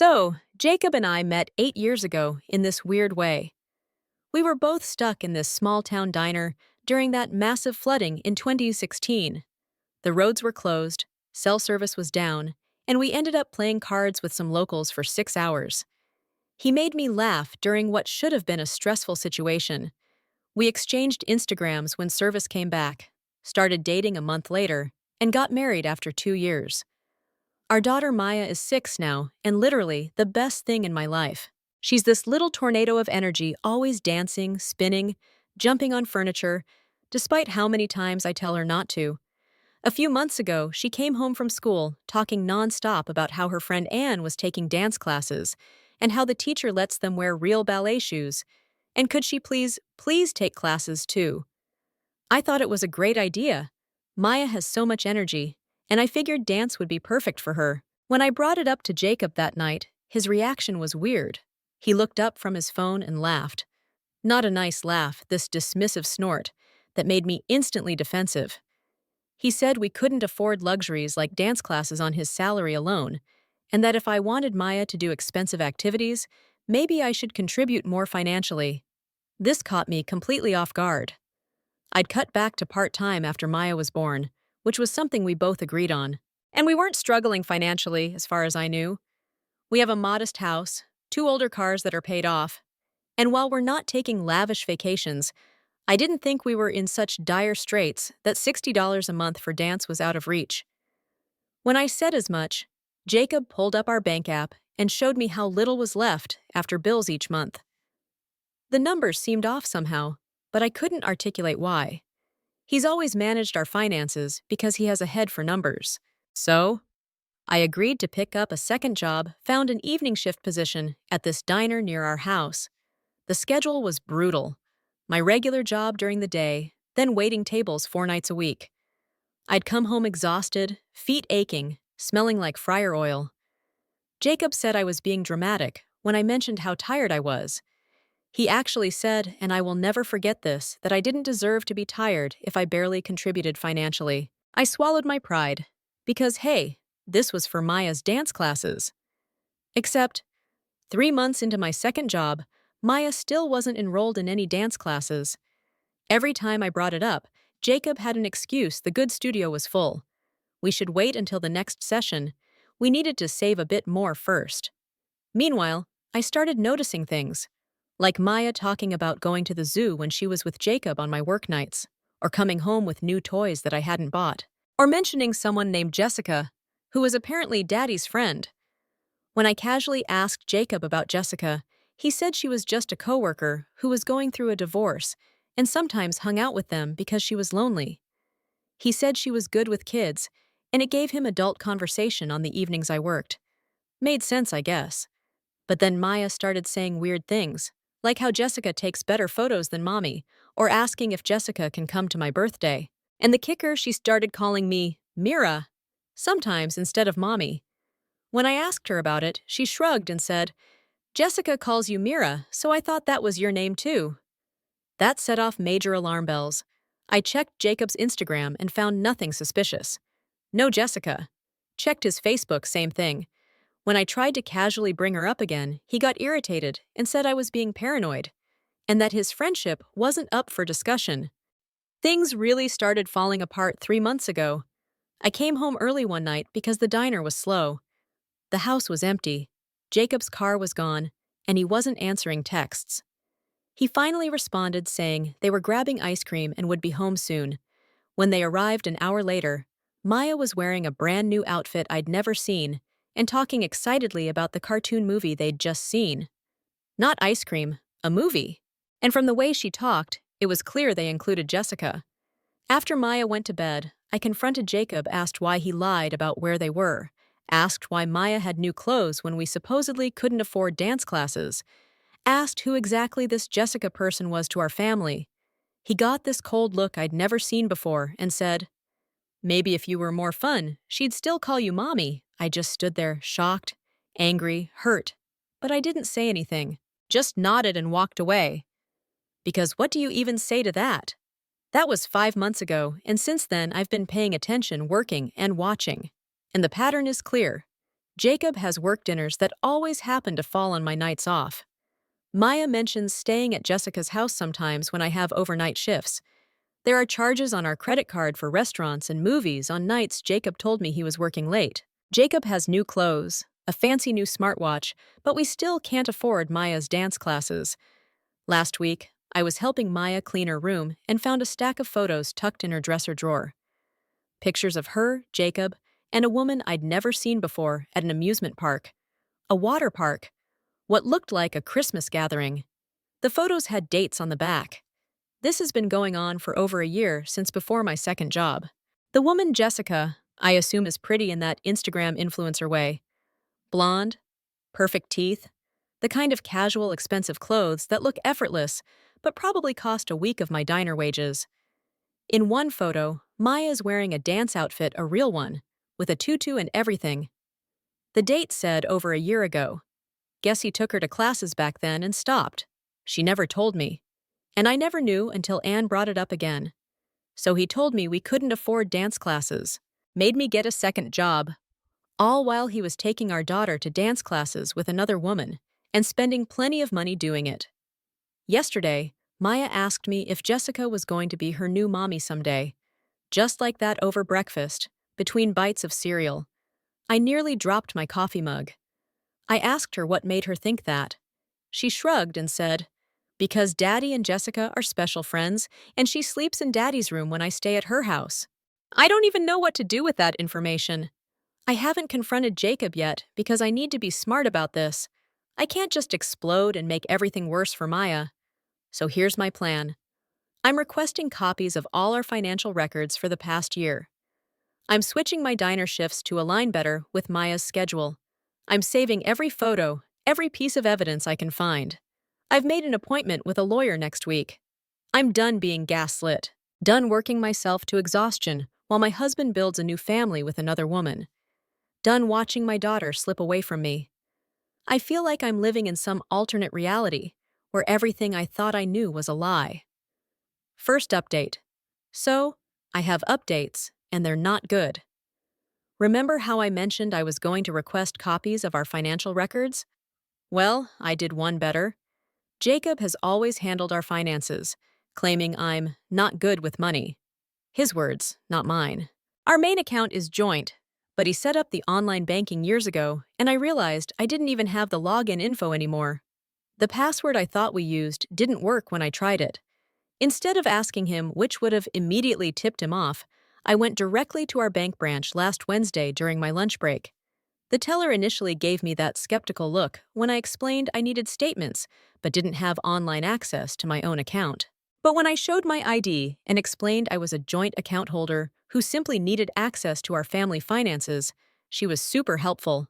So, Jacob and I met 8 years ago in this weird way. We were both stuck in this small town diner during that massive flooding in 2016. The roads were closed, cell service was down, and we ended up playing cards with some locals for 6 hours. He made me laugh during what should have been a stressful situation. We exchanged Instagrams when service came back, started dating a month later, and got married after 2 years. Our daughter Maya is 6 now, and literally the best thing in my life. She's this little tornado of energy, always dancing, spinning, jumping on furniture, despite how many times I tell her not to. A few months ago, she came home from school talking nonstop about how her friend Anne was taking dance classes and how the teacher lets them wear real ballet shoes. And could she please take classes too? I thought it was a great idea. Maya has so much energy, and I figured dance would be perfect for her. When I brought it up to Jacob that night, his reaction was weird. He looked up from his phone and laughed. Not a nice laugh, this dismissive snort that made me instantly defensive. He said we couldn't afford luxuries like dance classes on his salary alone, and that if I wanted Maya to do expensive activities, maybe I should contribute more financially. This caught me completely off guard. I'd cut back to part-time after Maya was born, which was something we both agreed on. And we weren't struggling financially, as far as I knew. We have a modest house, 2 older cars that are paid off, and while we're not taking lavish vacations, I didn't think we were in such dire straits that $60 a month for dance was out of reach. When I said as much, Jacob pulled up our bank app and showed me how little was left after bills each month. The numbers seemed off somehow, but I couldn't articulate why. He's always managed our finances because he has a head for numbers. So, I agreed to pick up a second job, found an evening shift position at this diner near our house. The schedule was brutal. My regular job during the day, then waiting tables 4 nights a week. I'd come home exhausted, feet aching, smelling like fryer oil. Jacob said I was being dramatic when I mentioned how tired I was. He actually said, and I will never forget this, that I didn't deserve to be tired if I barely contributed financially. I swallowed my pride, because hey, this was for Maya's dance classes. Except, 3 months into my second job, Maya still wasn't enrolled in any dance classes. Every time I brought it up, Jacob had an excuse: the good studio was full. We should wait until the next session. We needed to save a bit more first. Meanwhile, I started noticing things, like Maya talking about going to the zoo when she was with Jacob on my work nights, or coming home with new toys that I hadn't bought, or mentioning someone named Jessica, who was apparently Daddy's friend. When I casually asked Jacob about Jessica, he said she was just a coworker who was going through a divorce and sometimes hung out with them because she was lonely. He said she was good with kids, and it gave him adult conversation on the evenings I worked. Made sense, I guess. But then Maya started saying weird things, like how Jessica takes better photos than Mommy, or asking if Jessica can come to my birthday. And the kicker, she started calling me Mira, sometimes instead of Mommy. When I asked her about it, she shrugged and said, "Jessica calls you Mira, so I thought that was your name too." That set off major alarm bells. I checked Jacob's Instagram and found nothing suspicious. No Jessica. Checked his Facebook, same thing. When I tried to casually bring her up again, he got irritated and said I was being paranoid, and that his friendship wasn't up for discussion. Things really started falling apart 3 months ago. I came home early one night because the diner was slow. The house was empty. Jacob's car was gone, and he wasn't answering texts. He finally responded saying they were grabbing ice cream and would be home soon. When they arrived an hour later, Maya was wearing a brand new outfit I'd never seen and talking excitedly about the cartoon movie they'd just seen. Not ice cream, a movie. And from the way she talked, it was clear they included Jessica. After Maya went to bed, I confronted Jacob, asked why he lied about where they were, asked why Maya had new clothes when we supposedly couldn't afford dance classes, asked who exactly this Jessica person was to our family. He got this cold look I'd never seen before and said, "Maybe if you were more fun, she'd still call you Mommy." I just stood there, shocked, angry, hurt, but I didn't say anything, just nodded and walked away. Because what do you even say to that? That was 5 months ago, and since then I've been paying attention, working, and watching. And the pattern is clear. Jacob has work dinners that always happen to fall on my nights off. Maya mentions staying at Jessica's house sometimes when I have overnight shifts. There are charges on our credit card for restaurants and movies on nights Jacob told me he was working late. Jacob has new clothes, a fancy new smartwatch, but we still can't afford Maya's dance classes. Last week, I was helping Maya clean her room and found a stack of photos tucked in her dresser drawer. Pictures of her, Jacob, and a woman I'd never seen before at an amusement park. A water park. What looked like a Christmas gathering. The photos had dates on the back. This has been going on for over a year since before my second job. The woman Jessica, I assume, is pretty in that Instagram influencer way. Blonde, perfect teeth, the kind of casual, expensive clothes that look effortless but probably cost a week of my diner wages. In one photo, Maya is wearing a dance outfit, a real one, with a tutu and everything. The date said over a year ago. Guess he took her to classes back then and stopped. She never told me. And I never knew until Anne brought it up again. So he told me we couldn't afford dance classes, made me get a second job, all while he was taking our daughter to dance classes with another woman and spending plenty of money doing it. Yesterday, Maya asked me if Jessica was going to be her new mommy someday. Just like that over breakfast, between bites of cereal. I nearly dropped my coffee mug. I asked her what made her think that. She shrugged and said, "Because Daddy and Jessica are special friends, and she sleeps in Daddy's room when I stay at her house." I don't even know what to do with that information. I haven't confronted Jacob yet because I need to be smart about this. I can't just explode and make everything worse for Maya. So here's my plan. I'm requesting copies of all our financial records for the past year. I'm switching my diner shifts to align better with Maya's schedule. I'm saving every photo, every piece of evidence I can find. I've made an appointment with a lawyer next week. I'm done being gaslit, done working myself to exhaustion while my husband builds a new family with another woman, done watching my daughter slip away from me. I feel like I'm living in some alternate reality where everything I thought I knew was a lie. First update. So, I have updates, and they're not good. Remember how I mentioned I was going to request copies of our financial records? Well, I did one better. Jacob has always handled our finances, claiming I'm not good with money. His words, not mine. Our main account is joint, but he set up the online banking years ago, and I realized I didn't even have the login info anymore. The password I thought we used didn't work when I tried it. Instead of asking him which would have immediately tipped him off, I went directly to our bank branch last Wednesday during my lunch break. The teller initially gave me that skeptical look when I explained I needed statements but didn't have online access to my own account. But when I showed my ID and explained I was a joint account holder who simply needed access to our family finances, she was super helpful.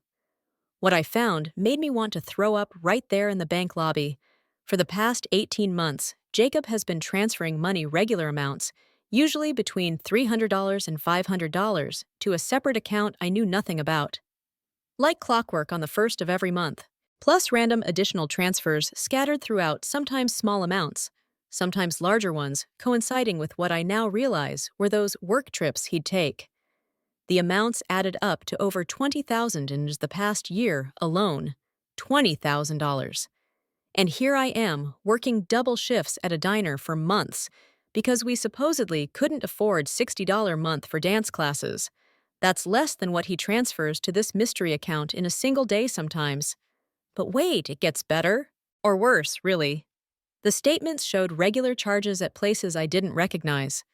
What I found made me want to throw up right there in the bank lobby. For the past 18 months, Jacob has been transferring money regular amounts, usually between $300 and $500, to a separate account I knew nothing about. Like clockwork on the first of every month, plus random additional transfers scattered throughout sometimes small amounts, sometimes larger ones, coinciding with what I now realize were those work trips he'd take. The amounts added up to over $20,000 in just the past year alone. $20,000. And here I am, working double shifts at a diner for months, because we supposedly couldn't afford $60 a month for dance classes. That's less than what he transfers to this mystery account in a single day sometimes. But wait, it gets better. Or worse, really. The statements showed regular charges at places I didn't recognize.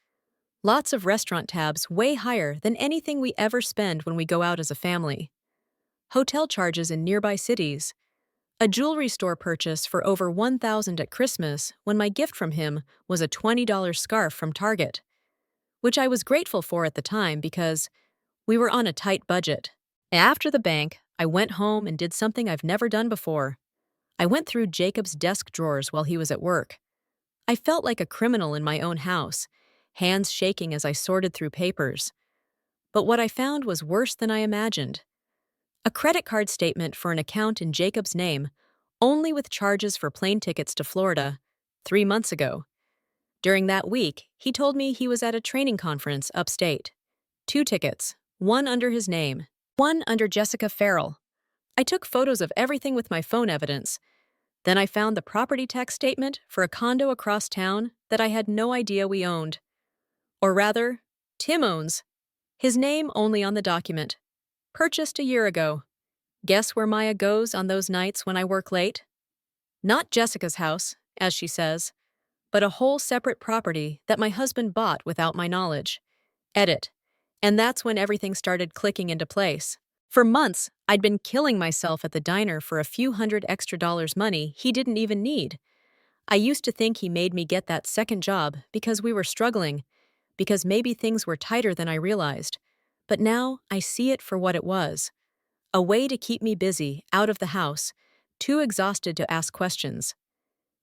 Lots of restaurant tabs way higher than anything we ever spend when we go out as a family. Hotel charges in nearby cities. A jewelry store purchase for over $1,000 at Christmas when my gift from him was a $20 scarf from Target, which I was grateful for at the time because we were on a tight budget. After the bank, I went home and did something I've never done before. I went through Jacob's desk drawers while he was at work. I felt like a criminal in my own house, hands shaking as I sorted through papers. But what I found was worse than I imagined. A credit card statement for an account in Jacob's name, only with charges for plane tickets to Florida, 3 months ago. During that week, he told me he was at a training conference upstate. 2 tickets, one under his name, one under Jessica Farrell. I took photos of everything with my phone evidence. Then I found the property tax statement for a condo across town that I had no idea we owned. Or rather, Tim owns. His name only on the document. Purchased a year ago. Guess where Maya goes on those nights when I work late? Not Jessica's house, as she says, but a whole separate property that my husband bought without my knowledge. Edit. And that's when everything started clicking into place. For months, I'd been killing myself at the diner for a few hundred extra dollars money he didn't even need. I used to think he made me get that second job because we were struggling, because maybe things were tighter than I realized. But now I see it for what it was. A way to keep me busy, out of the house, too exhausted to ask questions.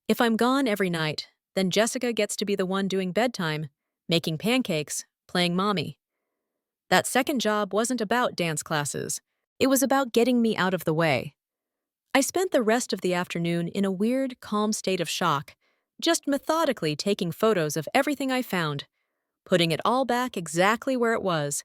If I'm gone every night, then Jessica gets to be the one doing bedtime, making pancakes, playing mommy. That second job wasn't about dance classes. It was about getting me out of the way. I spent the rest of the afternoon in a weird, calm state of shock, just methodically taking photos of everything I found, putting it all back exactly where it was,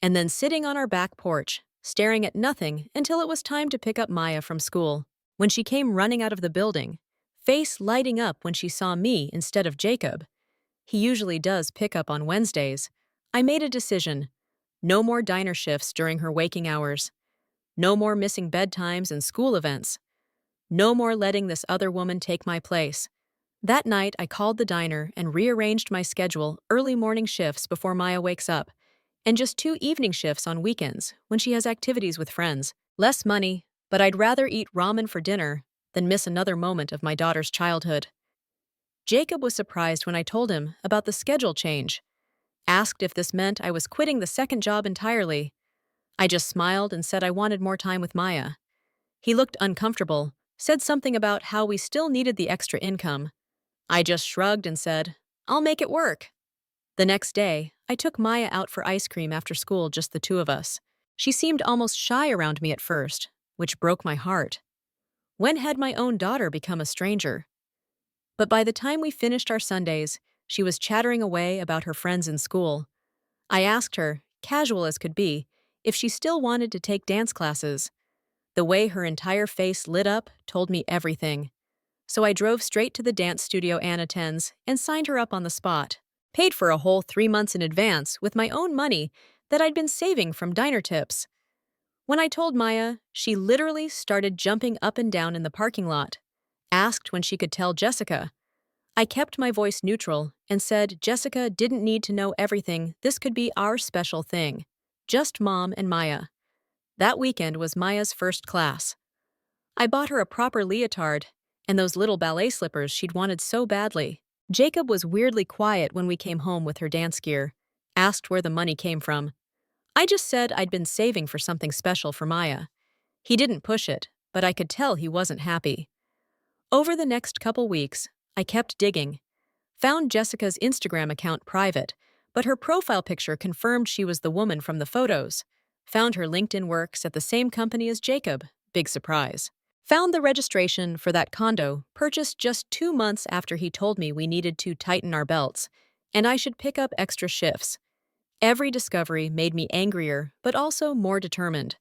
and then sitting on our back porch, staring at nothing until it was time to pick up Maya from school. When she came running out of the building, face lighting up when she saw me instead of Jacob. He usually does pick up on Wednesdays. I made a decision. No more diner shifts during her waking hours. No more missing bedtimes and school events. No more letting this other woman take my place. That night, I called the diner and rearranged my schedule: early morning shifts before Maya wakes up, and just 2 evening shifts on weekends when she has activities with friends. Less money, but I'd rather eat ramen for dinner than miss another moment of my daughter's childhood. Jacob was surprised when I told him about the schedule change, asked if this meant I was quitting the second job entirely. I just smiled and said I wanted more time with Maya. He looked uncomfortable, said something about how we still needed the extra income. I just shrugged and said, "I'll make it work." The next day, I took Maya out for ice cream after school, just the two of us. She seemed almost shy around me at first, which broke my heart. When had my own daughter become a stranger? But by the time we finished our Sundays, she was chattering away about her friends in school. I asked her, casual as could be, if she still wanted to take dance classes. The way her entire face lit up told me everything. So I drove straight to the dance studio Ann attends and signed her up on the spot. Paid for a whole 3 months in advance with my own money that I'd been saving from diner tips. When I told Maya, she literally started jumping up and down in the parking lot, asked when she could tell Jessica. I kept my voice neutral and said Jessica didn't need to know everything. This could be our special thing. Just Mom and Maya. That weekend was Maya's first class. I bought her a proper leotard and those little ballet slippers she'd wanted so badly. Jacob was weirdly quiet when we came home with her dance gear, asked where the money came from. I just said I'd been saving for something special for Maya. He didn't push it, but I could tell he wasn't happy. Over the next couple weeks, I kept digging. Found Jessica's Instagram account private, but her profile picture confirmed she was the woman from the photos. Found her LinkedIn works at the same company as Jacob. Big surprise. Found the registration for that condo, purchased just 2 months after he told me we needed to tighten our belts, and I should pick up extra shifts. Every discovery made me angrier, but also more determined.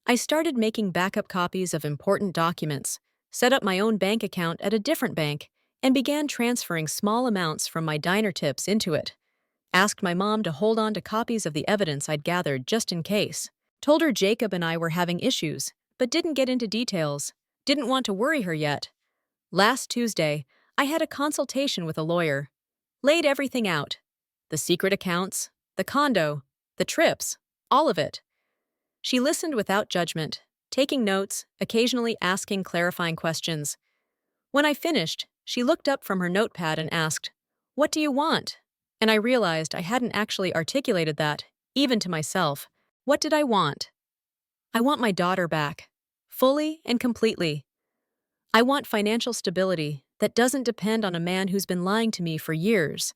I started making backup copies of important documents, set up my own bank account at a different bank, and began transferring small amounts from my diner tips into it. Asked my mom to hold on to copies of the evidence I'd gathered just in case. Told her Jacob and I were having issues, but didn't get into details. Didn't want to worry her yet. Last Tuesday, I had a consultation with a lawyer. Laid everything out. The secret accounts, the condo, the trips, all of it. She listened without judgment, taking notes, occasionally asking clarifying questions. When I finished, she looked up from her notepad and asked, "What do you want?" And I realized I hadn't actually articulated that, even to myself. What did I want? I want my daughter back. Fully and completely. I want financial stability that doesn't depend on a man who's been lying to me for years.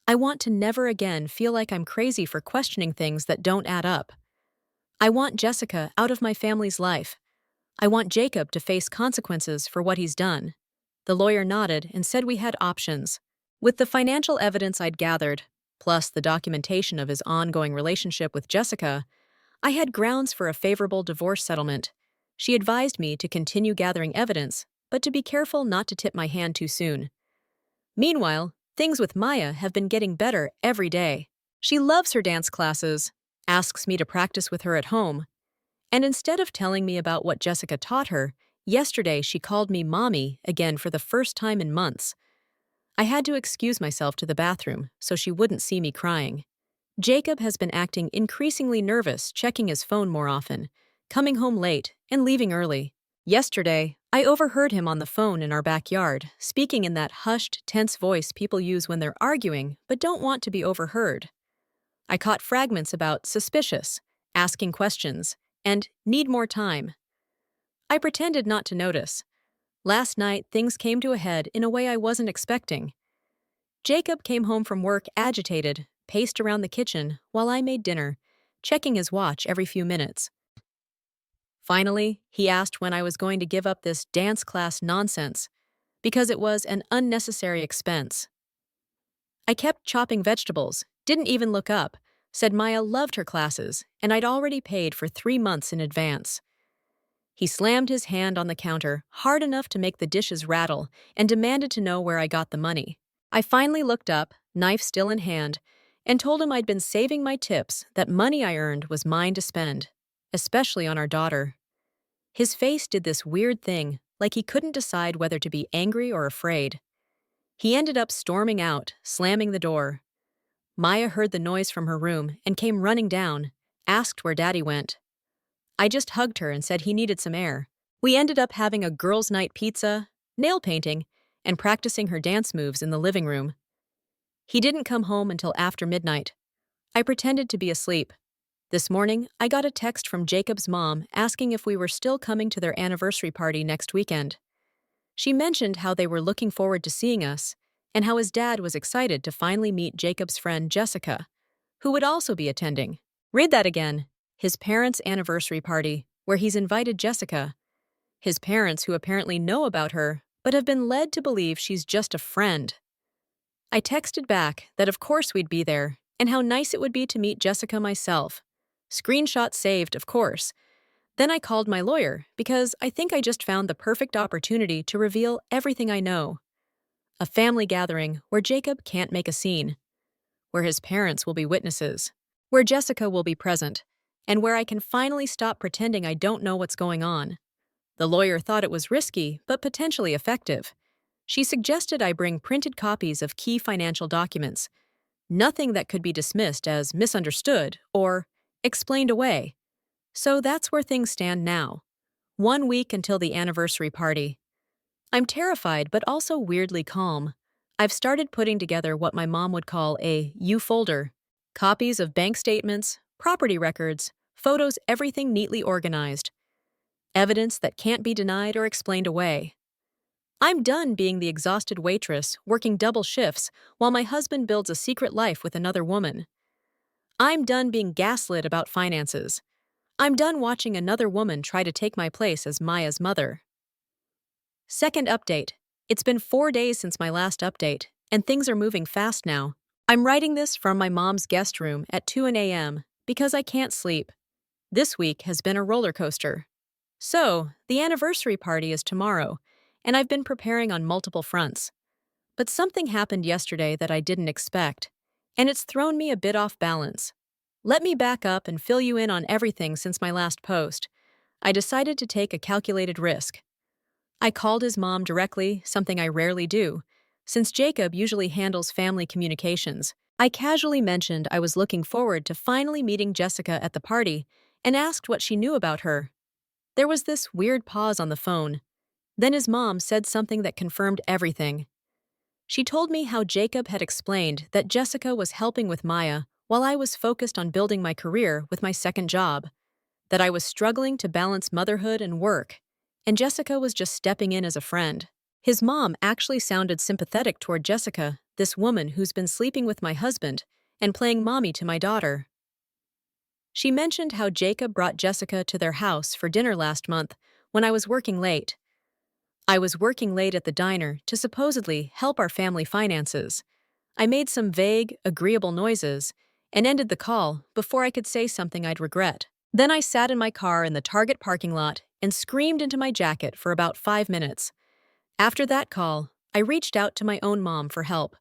I want to never again feel like I'm crazy for questioning things that don't add up. I want Jessica out of my family's life. I want Jacob to face consequences for what he's done. The lawyer nodded and said we had options. With the financial evidence I'd gathered, plus the documentation of his ongoing relationship with Jessica, I had grounds for a favorable divorce settlement. She advised me to continue gathering evidence, but to be careful not to tip my hand too soon. Meanwhile, things with Maya have been getting better every day. She loves her dance classes, asks me to practice with her at home, and instead of telling me about what Jessica taught her, yesterday she called me mommy again for the first time in months. I had to excuse myself to the bathroom so she wouldn't see me crying. Jacob has been acting increasingly nervous, checking his phone more often, coming home late, and leaving early. Yesterday, I overheard him on the phone in our backyard, speaking in that hushed, tense voice people use when they're arguing but don't want to be overheard. I caught fragments about suspicious, asking questions, and need more time. I pretended not to notice. Last night, things came to a head in a way I wasn't expecting. Jacob came home from work agitated, paced around the kitchen while I made dinner, checking his watch every few minutes. Finally, he asked when I was going to give up this dance class nonsense, because it was an unnecessary expense. I kept chopping vegetables, didn't even look up, said Maya loved her classes, and I'd already paid for 3 months in advance. He slammed his hand on the counter, hard enough to make the dishes rattle, and demanded to know where I got the money. I finally looked up, knife still in hand, and told him I'd been saving my tips, that money I earned was mine to spend, especially on our daughter. His face did this weird thing, like he couldn't decide whether to be angry or afraid. He ended up storming out, slamming the door. Maya heard the noise from her room and came running down, asked where Daddy went. I just hugged her and said he needed some air. We ended up having a girls' night pizza, nail painting, and practicing her dance moves in the living room. He didn't come home until after midnight. I pretended to be asleep. This morning, I got a text from Jacob's mom asking if we were still coming to their anniversary party next weekend. She mentioned how they were looking forward to seeing us, and how his dad was excited to finally meet Jacob's friend Jessica, who would also be attending. Read that again. His parents' anniversary party, where he's invited Jessica. His parents who apparently know about her, but have been led to believe she's just a friend. I texted back that of course we'd be there, and how nice it would be to meet Jessica myself. Screenshot saved, of course. Then I called my lawyer, because I think I just found the perfect opportunity to reveal everything I know. A family gathering where Jacob can't make a scene, where his parents will be witnesses, where Jessica will be present, and where I can finally stop pretending I don't know what's going on. The lawyer thought it was risky, but potentially effective. She suggested I bring printed copies of key financial documents, nothing that could be dismissed as misunderstood or explained away. So that's where things stand now. 1 week until the anniversary party. I'm terrified but also weirdly calm. I've started putting together what my mom would call a U folder. Copies of bank statements, property records, photos, everything neatly organized. Evidence that can't be denied or explained away. I'm done being the exhausted waitress, working double shifts, while my husband builds a secret life with another woman. I'm done being gaslit about finances. I'm done watching another woman try to take my place as Maya's mother. Second update. It's been 4 days since my last update, and things are moving fast now. I'm writing this from my mom's guest room at 2 a.m. because I can't sleep. This week has been a roller coaster. So, the anniversary party is tomorrow, and I've been preparing on multiple fronts. But something happened yesterday that I didn't expect, and it's thrown me a bit off balance. Let me back up and fill you in on everything since my last post. I decided to take a calculated risk. I called his mom directly, something I rarely do, since Jacob usually handles family communications. I casually mentioned I was looking forward to finally meeting Jessica at the party and asked what she knew about her. There was this weird pause on the phone. Then his mom said something that confirmed everything. She told me how Jacob had explained that Jessica was helping with Maya while I was focused on building my career with my second job, that I was struggling to balance motherhood and work, and Jessica was just stepping in as a friend. His mom actually sounded sympathetic toward Jessica, this woman who's been sleeping with my husband and playing mommy to my daughter. She mentioned how Jacob brought Jessica to their house for dinner last month when I was working late. I was working late at the diner to supposedly help our family finances. I made some vague, agreeable noises and ended the call before I could say something I'd regret. Then I sat in my car in the Target parking lot, and screamed into my jacket for about 5 minutes. After that call, I reached out to my own mom for help.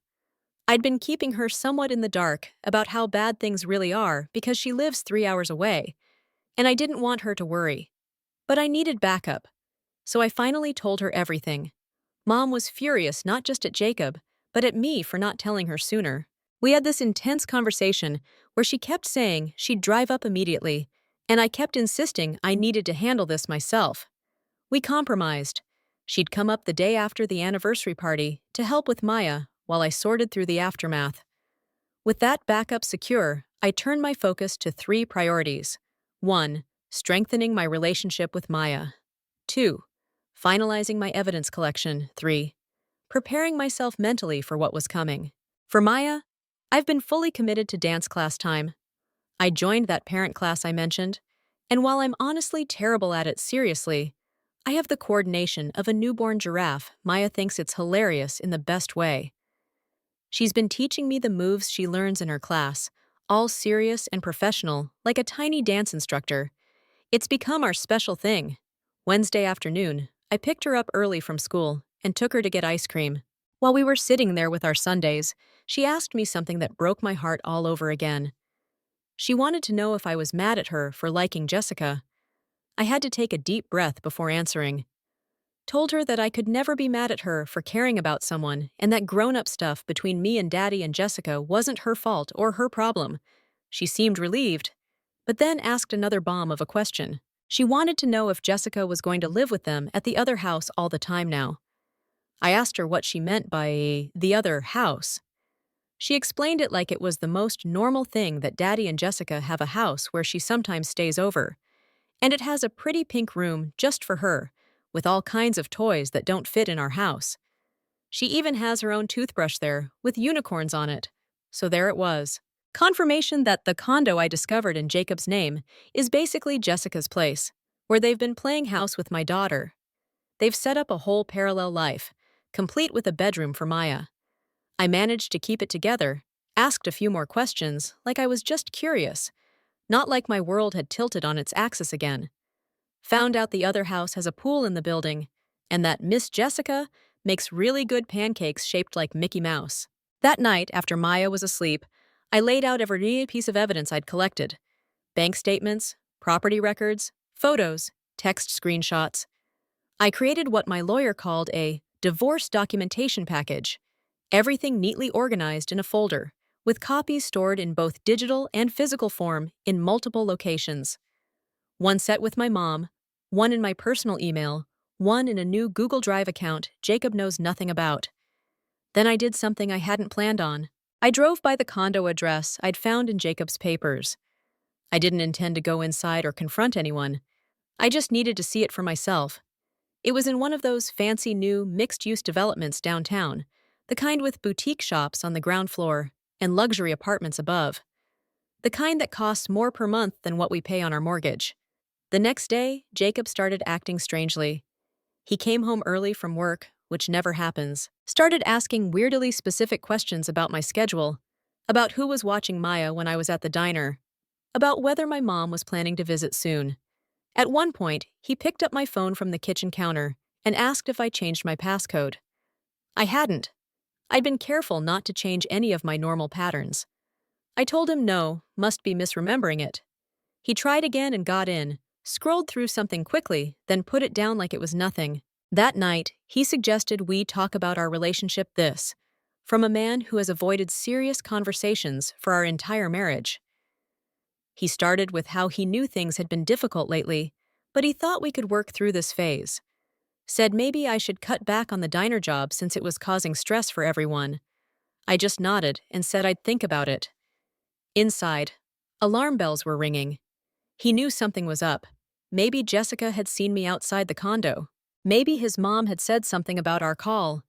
I'd been keeping her somewhat in the dark about how bad things really are because she lives 3 hours away, and I didn't want her to worry. But I needed backup, so I finally told her everything. Mom was furious not just at Jacob, but at me for not telling her sooner. We had this intense conversation where she kept saying she'd drive up immediately, and I kept insisting I needed to handle this myself. We compromised. She'd come up the day after the anniversary party to help with Maya while I sorted through the aftermath. With that backup secure, I turned my focus to 3 priorities. 1. Strengthening my relationship with Maya. 2. Finalizing my evidence collection. 3. Preparing myself mentally for what was coming. For Maya, I've been fully committed to dance class time. I joined that parent class I mentioned, and while I'm honestly terrible at it seriously, I have the coordination of a newborn giraffe. Maya thinks it's hilarious in the best way. She's been teaching me the moves she learns in her class, all serious and professional, like a tiny dance instructor. It's become our special thing. Wednesday afternoon, I picked her up early from school and took her to get ice cream. While we were sitting there with our sundaes, she asked me something that broke my heart all over again. She wanted to know if I was mad at her for liking Jessica. I had to take a deep breath before answering. Told her that I could never be mad at her for caring about someone and that grown-up stuff between me and Daddy and Jessica wasn't her fault or her problem. She seemed relieved, but then asked another bomb of a question. She wanted to know if Jessica was going to live with them at the other house all the time now. I asked her what she meant by the other house. She explained it like it was the most normal thing that Daddy and Jessica have a house where she sometimes stays over. And it has a pretty pink room just for her, with all kinds of toys that don't fit in our house. She even has her own toothbrush there, with unicorns on it. So there it was. Confirmation that the condo I discovered in Jacob's name is basically Jessica's place, where they've been playing house with my daughter. They've set up a whole parallel life, complete with a bedroom for Maya. I managed to keep it together, asked a few more questions, like I was just curious, not like my world had tilted on its axis again. Found out the other house has a pool in the building, and that Miss Jessica makes really good pancakes shaped like Mickey Mouse. That night, after Maya was asleep, I laid out every piece of evidence I'd collected. Bank statements, property records, photos, text screenshots. I created what my lawyer called a divorce documentation package, everything neatly organized in a folder, with copies stored in both digital and physical form in multiple locations. One set with my mom, one in my personal email, one in a new Google Drive account Jacob knows nothing about. Then I did something I hadn't planned on. I drove by the condo address I'd found in Jacob's papers. I didn't intend to go inside or confront anyone. I just needed to see it for myself. It was in one of those fancy new mixed-use developments downtown, the kind with boutique shops on the ground floor and luxury apartments above. The kind that costs more per month than what we pay on our mortgage. The next day, Jacob started acting strangely. He came home early from work, which never happens, started asking weirdly specific questions about my schedule, about who was watching Maya when I was at the diner, about whether my mom was planning to visit soon. At one point, he picked up my phone from the kitchen counter and asked if I changed my passcode. I hadn't. I'd been careful not to change any of my normal patterns. I told him no, must be misremembering it. He tried again and got in, scrolled through something quickly, then put it down like it was nothing. That night, he suggested we talk about our relationship from a man who has avoided serious conversations for our entire marriage. He started with how he knew things had been difficult lately, but he thought we could work through this phase. Said maybe I should cut back on the diner job since it was causing stress for everyone. I just nodded and said I'd think about it. Inside, alarm bells were ringing. He knew something was up. Maybe Jessica had seen me outside the condo. Maybe his mom had said something about our call.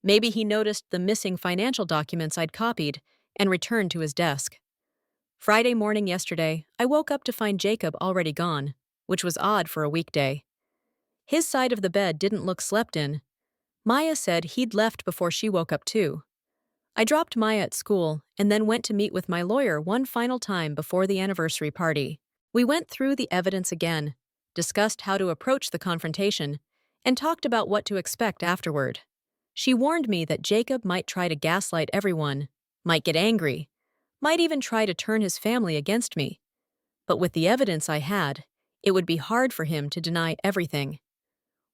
Maybe he noticed the missing financial documents I'd copied and returned to his desk. Friday morning yesterday, I woke up to find Jacob already gone, which was odd for a weekday. His side of the bed didn't look slept in. Maya said he'd left before she woke up too. I dropped Maya at school and then went to meet with my lawyer one final time before the anniversary party. We went through the evidence again, discussed how to approach the confrontation, and talked about what to expect afterward. She warned me that Jacob might try to gaslight everyone, might get angry, might even try to turn his family against me. But with the evidence I had, it would be hard for him to deny everything.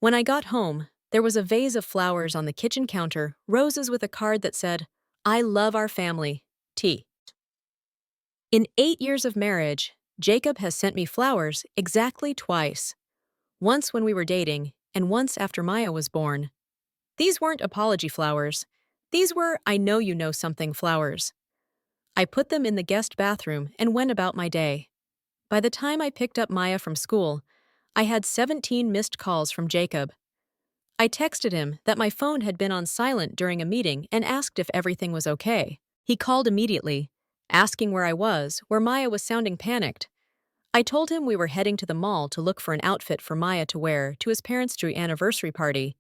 When I got home, there was a vase of flowers on the kitchen counter, roses with a card that said, "I love our family, T." In 8 years of marriage, Jacob has sent me flowers exactly twice. Once when we were dating, and once after Maya was born. These weren't apology flowers. These were I know you know something flowers. I put them in the guest bathroom and went about my day. By the time I picked up Maya from school, I had 17 missed calls from Jacob. I texted him that my phone had been on silent during a meeting and asked if everything was okay. He called immediately, asking where I was, where Maya was sounding panicked. I told him we were heading to the mall to look for an outfit for Maya to wear to his parents' anniversary party.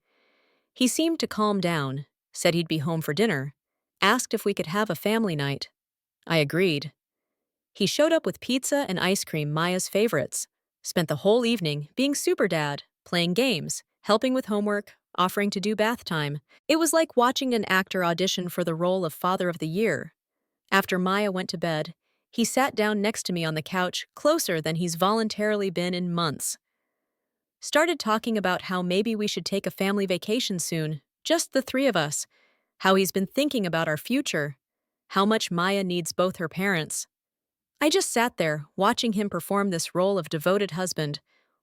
He seemed to calm down, said he'd be home for dinner, asked if we could have a family night. I agreed. He showed up with pizza and ice cream, Maya's favorites, spent the whole evening being super dad, playing games, helping with homework, offering to do bath time. It was like watching an actor audition for the role of Father of the Year. After Maya went to bed, he sat down next to me on the couch, closer than he's voluntarily been in months. Started talking about how maybe we should take a family vacation soon, just the three of us, how he's been thinking about our future, how much Maya needs both her parents. I just sat there, watching him perform this role of devoted husband,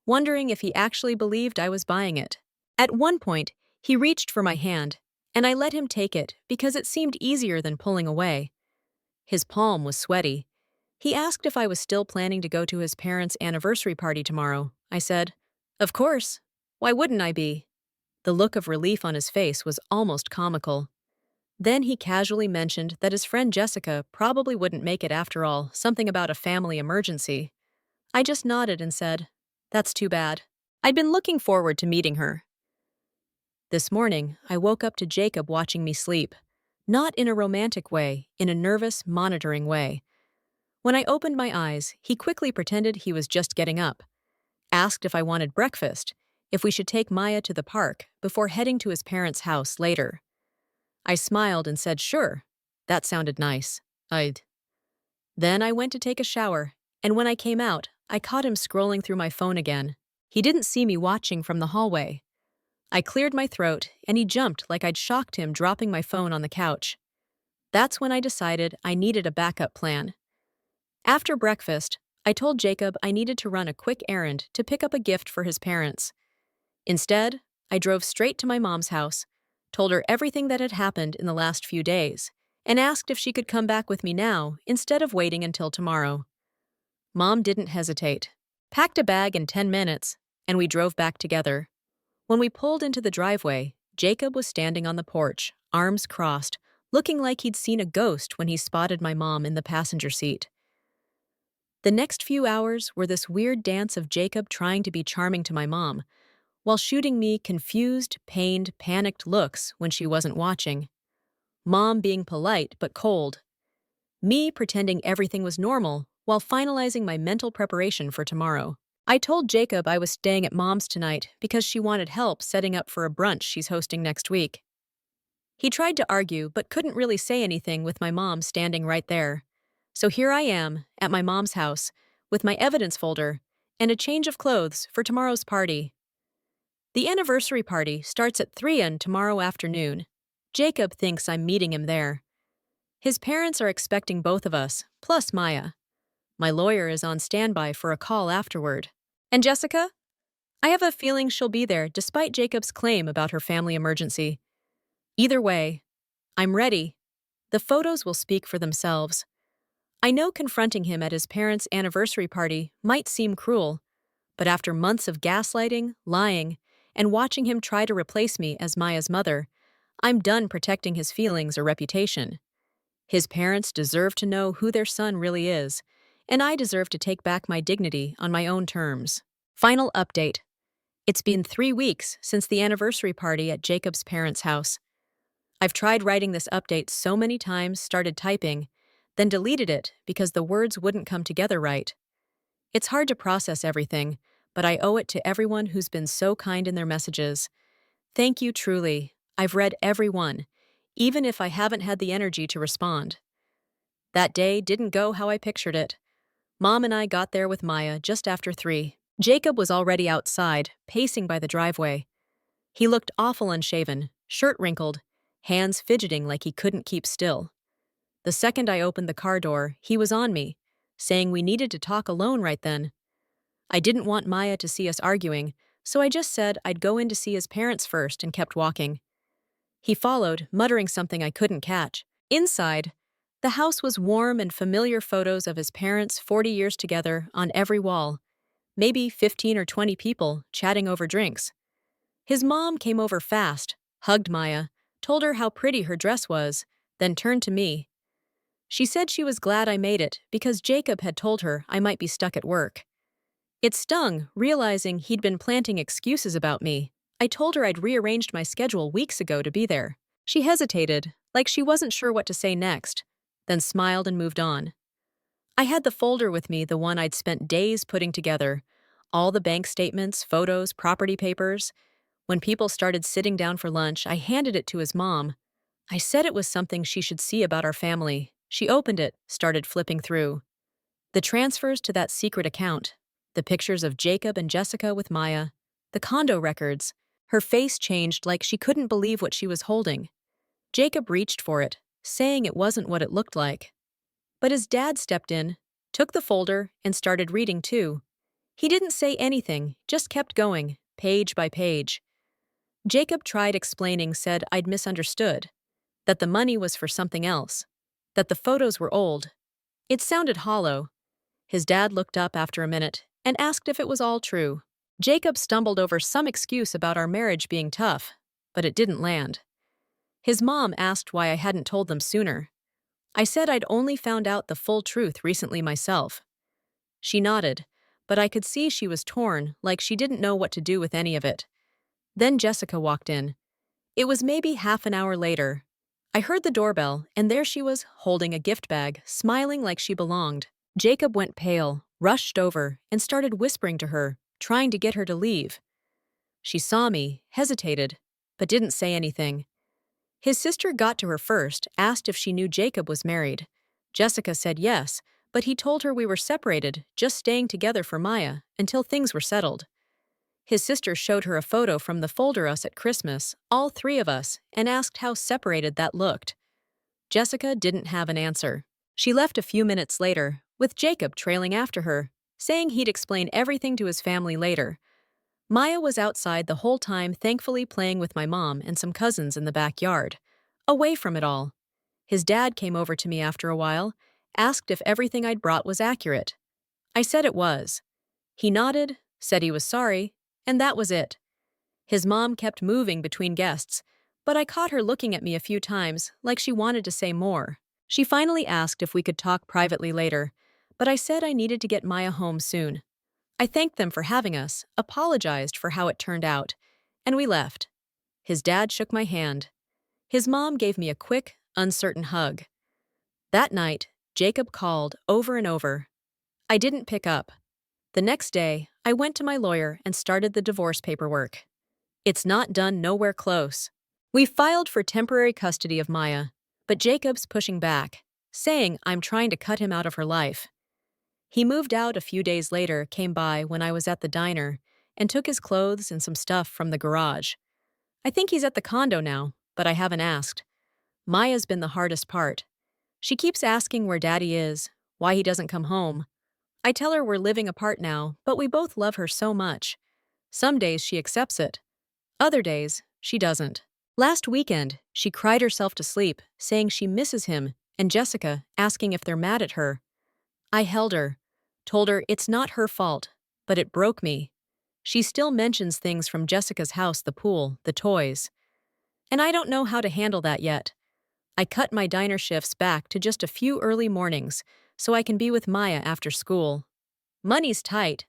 wondering if he actually believed I was buying it. At one point, he reached for my hand, and I let him take it because it seemed easier than pulling away. His palm was sweaty. He asked if I was still planning to go to his parents' anniversary party tomorrow. I said, "Of course. Why wouldn't I be?" The look of relief on his face was almost comical. Then he casually mentioned that his friend Jessica probably wouldn't make it after all, something about a family emergency. I just nodded and said, "That's too bad. I'd been looking forward to meeting her." This morning, I woke up to Jacob watching me sleep. Not in a romantic way, in a nervous, monitoring way. When I opened my eyes, he quickly pretended he was just getting up. Asked if I wanted breakfast, if we should take Maya to the park before heading to his parents' house later. I smiled and said sure. That sounded nice. Then I went to take a shower, and when I came out, I caught him scrolling through my phone again. He didn't see me watching from the hallway. I cleared my throat, and he jumped like I'd shocked him, dropping my phone on the couch. That's when I decided I needed a backup plan. After breakfast, I told Jacob I needed to run a quick errand to pick up a gift for his parents. Instead, I drove straight to my mom's house, told her everything that had happened in the last few days, and asked if she could come back with me now instead of waiting until tomorrow. Mom didn't hesitate, packed a bag in 10 minutes, and we drove back together. When we pulled into the driveway, Jacob was standing on the porch, arms crossed, looking like he'd seen a ghost when he spotted my mom in the passenger seat. The next few hours were this weird dance of Jacob trying to be charming to my mom, while shooting me confused, pained, panicked looks when she wasn't watching. Mom being polite but cold. Me pretending everything was normal while finalizing my mental preparation for tomorrow. I told Jacob I was staying at Mom's tonight because she wanted help setting up for a brunch she's hosting next week. He tried to argue but couldn't really say anything with my mom standing right there. So here I am, at my mom's house, with my evidence folder and a change of clothes for tomorrow's party. The anniversary party starts at 3 p.m. tomorrow afternoon. Jacob thinks I'm meeting him there. His parents are expecting both of us, plus Maya. My lawyer is on standby for a call afterward. And Jessica? I have a feeling she'll be there despite Jacob's claim about her family emergency. Either way, I'm ready. The photos will speak for themselves. I know confronting him at his parents' anniversary party might seem cruel, but after months of gaslighting, lying, and watching him try to replace me as Maya's mother, I'm done protecting his feelings or reputation. His parents deserve to know who their son really is, and I deserve to take back my dignity on my own terms. Final update. It's been 3 weeks since the anniversary party at Jacob's parents' house. I've tried writing this update so many times, started typing, then deleted it because the words wouldn't come together right. It's hard to process everything, but I owe it to everyone who's been so kind in their messages. Thank you truly. I've read every one, even if I haven't had the energy to respond. That day didn't go how I pictured it. Mom and I got there with Maya just after 3. Jacob was already outside, pacing by the driveway. He looked awful unshaven, shirt wrinkled, hands fidgeting like he couldn't keep still. The second I opened the car door, he was on me, saying we needed to talk alone right then. I didn't want Maya to see us arguing, so I just said I'd go in to see his parents first and kept walking. He followed, muttering something I couldn't catch. Inside, the house was warm and familiar photos of his parents 40 years together on every wall, maybe 15 or 20 people chatting over drinks. His mom came over fast, hugged Maya, told her how pretty her dress was, then turned to me. She said she was glad I made it because Jacob had told her I might be stuck at work. It stung, realizing he'd been planting excuses about me. I told her I'd rearranged my schedule weeks ago to be there. She hesitated, like she wasn't sure what to say next, then smiled and moved on. I had the folder with me, the one I'd spent days putting together. All the bank statements, photos, property papers. When people started sitting down for lunch, I handed it to his mom. I said it was something she should see about our family. She opened it, started flipping through. The transfers to that secret account, the pictures of Jacob and Jessica with Maya, the condo records. Her face changed like she couldn't believe what she was holding. Jacob reached for it, saying it wasn't what it looked like. But his dad stepped in, took the folder, and started reading too. He didn't say anything, just kept going, page by page. Jacob tried explaining, said I'd misunderstood, that the money was for something else, that the photos were old. It sounded hollow. His dad looked up after a minute and asked if it was all true. Jacob stumbled over some excuse about our marriage being tough, but it didn't land. His mom asked why I hadn't told them sooner. I said I'd only found out the full truth recently myself. She nodded, but I could see she was torn, like she didn't know what to do with any of it. Then Jessica walked in. It was maybe half an hour later. I heard the doorbell, and there she was, holding a gift bag, smiling like she belonged. Jacob went pale, rushed over, and started whispering to her, trying to get her to leave. She saw me, hesitated, but didn't say anything. His sister got to her first, asked if she knew Jacob was married. Jessica said yes, but he told her we were separated, just staying together for Maya, until things were settled. His sister showed her a photo from the folder us at Christmas, all 3 of us, and asked how separated that looked. Jessica didn't have an answer. She left a few minutes later, with Jacob trailing after her, saying he'd explain everything to his family later. Maya was outside the whole time, thankfully playing with my mom and some cousins in the backyard, away from it all. His dad came over to me after a while, asked if everything I'd brought was accurate. I said it was. He nodded, said he was sorry, and that was it. His mom kept moving between guests, but I caught her looking at me a few times, like she wanted to say more. She finally asked if we could talk privately later, but I said I needed to get Maya home soon. I thanked them for having us, apologized for how it turned out, and we left. His dad shook my hand. His mom gave me a quick, uncertain hug. That night, Jacob called over and over. I didn't pick up. The next day, I went to my lawyer and started the divorce paperwork. It's not done nowhere close. We filed for temporary custody of Maya, but Jacob's pushing back, saying I'm trying to cut him out of her life. He moved out a few days later, came by when I was at the diner, and took his clothes and some stuff from the garage. I think he's at the condo now, but I haven't asked. Maya's been the hardest part. She keeps asking where Daddy is, why he doesn't come home. I tell her we're living apart now, but we both love her so much. Some days she accepts it. Other days, she doesn't. Last weekend, she cried herself to sleep, saying she misses him, and Jessica asking if they're mad at her. I held her, told her it's not her fault, but it broke me. She still mentions things from Jessica's house, the pool, the toys. And I don't know how to handle that yet. I cut my diner shifts back to just a few early mornings so I can be with Maya after school. Money's tight.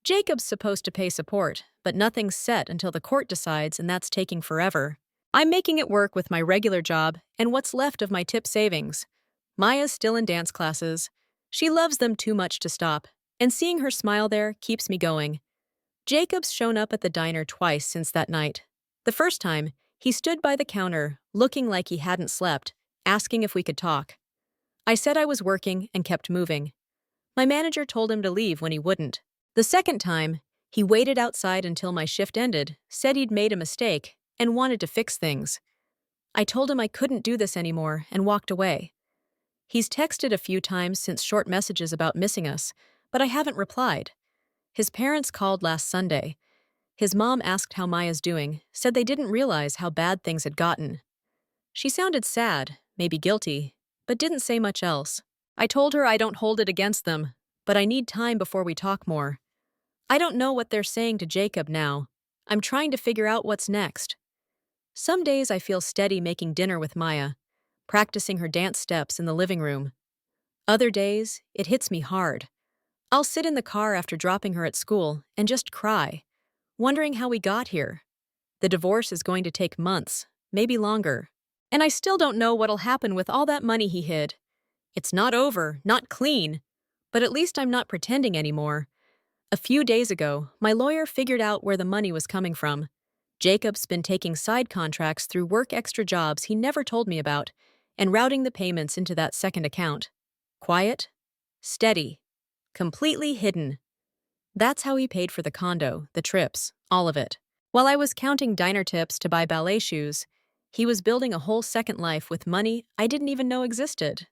Jacob's supposed to pay support, but nothing's set until the court decides, and that's taking forever. I'm making it work with my regular job and what's left of my tip savings. Maya's still in dance classes. She loves them too much to stop, and seeing her smile there keeps me going. Jacob's shown up at the diner twice since that night. The first time, he stood by the counter, looking like he hadn't slept, asking if we could talk. I said I was working and kept moving. My manager told him to leave when he wouldn't. The second time, he waited outside until my shift ended, said he'd made a mistake, and wanted to fix things. I told him I couldn't do this anymore and walked away. He's texted a few times since, short messages about missing us, but I haven't replied. His parents called last Sunday. His mom asked how Maya's doing, said they didn't realize how bad things had gotten. She sounded sad, maybe guilty, but didn't say much else. I told her I don't hold it against them, but I need time before we talk more. I don't know what they're saying to Jacob now. I'm trying to figure out what's next. Some days I feel steady making dinner with Maya, practicing her dance steps in the living room. Other days, it hits me hard. I'll sit in the car after dropping her at school and just cry, wondering how we got here. The divorce is going to take months, maybe longer. And I still don't know what'll happen with all that money he hid. It's not over, not clean, but at least I'm not pretending anymore. A few days ago, my lawyer figured out where the money was coming from. Jacob's been taking side contracts through work extra jobs he never told me about and routing the payments into that second account. Quiet, steady, completely hidden. That's how he paid for the condo, the trips, all of it. While I was counting diner tips to buy ballet shoes, he was building a whole second life with money I didn't even know existed.